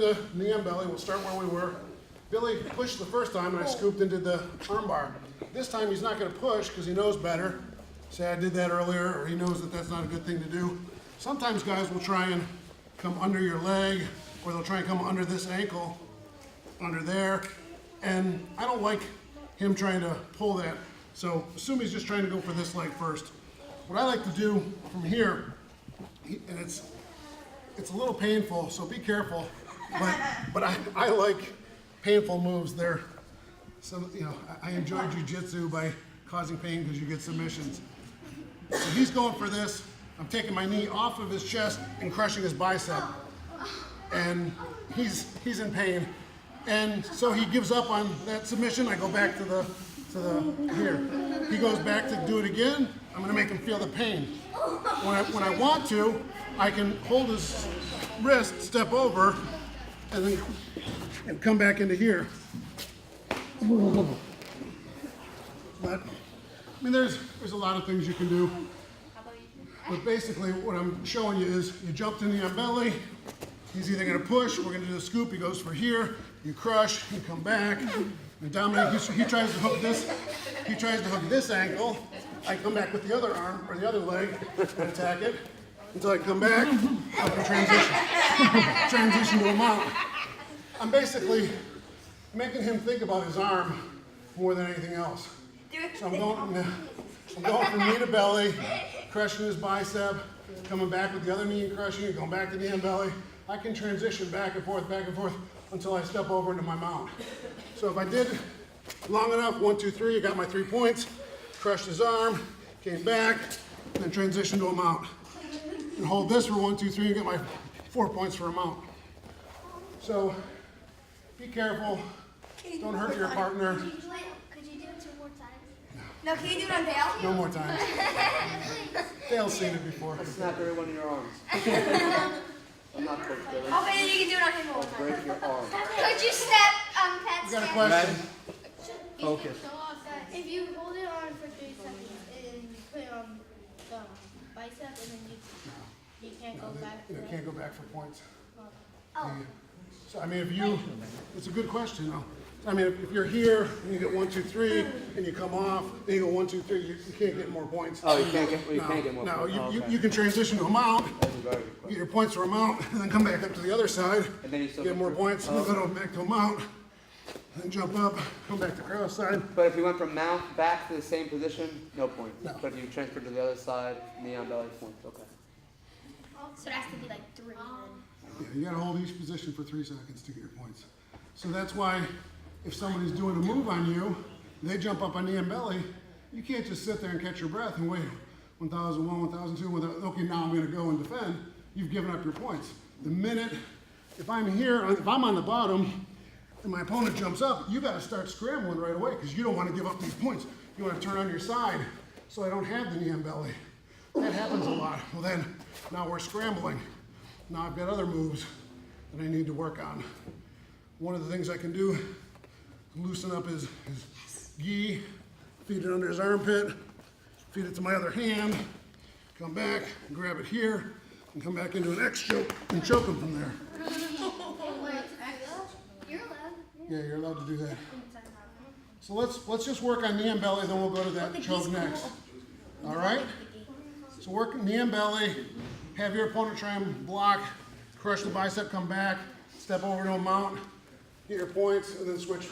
the knee on belly. We'll start where we were. Billy pushed the first time and I scooped and did the arm bar. This time he's not going to push because he knows better. Say I did that earlier, or he knows that that's not a good thing to do. Sometimes guys will try and come under your leg, or they'll try and come under this ankle, under there. And I don't like him trying to pull that. So assume he's just trying to go for this leg first. What I like to do from here, and it's a little painful, so be careful. But I like painful moves. They're some, you know, I enjoy jiu-jitsu by causing pain because you get submissions. So he's going for this. I'm taking my knee off of his chest and crushing his bicep, and he's in pain. And so he gives up on that submission. I go back to the here. He goes back to do it again. I'm going to make him feel the pain. When I want to, I can hold his wrist, step over, and then come back into here. But I mean, there's a lot of things you can do. But basically, what I'm showing you is you jump to knee on belly. He's either going to push, we're going to do the scoop. He goes for here. You crush. You come back. And Dominic, he tries to hook this. He tries to hook this ankle. I come back with the other arm or the other leg and attack it until I come back. I can transition to a mount. I'm basically making him think about his arm more than anything else. So I'm going from knee to belly, crushing his bicep, coming back with the other knee and crushing it, going back to knee and belly. I can transition back and forth until I step over into my mount. So if I did long enough, 1, 2, 3, I got my 3 points, crushed his arm, came back, and then transition to a mount. And hold this for 1, 2, 3, and get my 4 points for a mount. So be careful, don't hurt your partner. Could you do it 2 more times? No, can you do it on Dale? No more times. Dale's seen it before. I snap every one of your arms. I'm not Coach Billy. Okay, then you can do it on him all the I'll break your arm. Could you snap Pat's You got a hand? question? Focus. If you hold it on for 3 seconds and you put it on the bicep and then you can't go back. You can't go back for points. Oh. So I mean, it's a good question though. I mean, if you're here and you get 1, 2, 3, and you come off, then you go 1, 2, 3, you can't get more points. Oh, you can't get more No, points. you can transition to a mount, That's a very good get question. your points for a mount, and then come back up to the other side, And then you still get more points, and then go back to a mount, then jump up, come back to cross side. But if you went from mount back to the same position, no points. No. But if you transferred to the other side, knee on belly, points. Okay. So it has to be like 3 then. Yeah, you gotta hold each position for 3 seconds to get your points. So that's why if somebody's doing a move on you, they jump up on knee and belly, you can't just sit there and catch your breath and wait. 1,001, 1,002, okay, now I'm gonna go and defend. You've given up your points. The minute, if I'm here, if I'm on the bottom and my opponent jumps up, you gotta start scrambling right away because you don't wanna give up these points. You wanna turn on your side so I don't have the knee and belly. That happens a lot. Well then, now we're scrambling. Now I've got other moves that I need to work on. One of the things I can do is loosen up his gi, feed it under his armpit, feed it to my other hand, come back, grab it here, and come back into an X choke and choke him from there. You're allowed. Yeah, you're allowed to do that. So let's just work on knee and belly, then we'll go to that choke next. All right? So work knee and belly, have your opponent try and block, crush the bicep, come back, step over to a mount, get your points, and then switch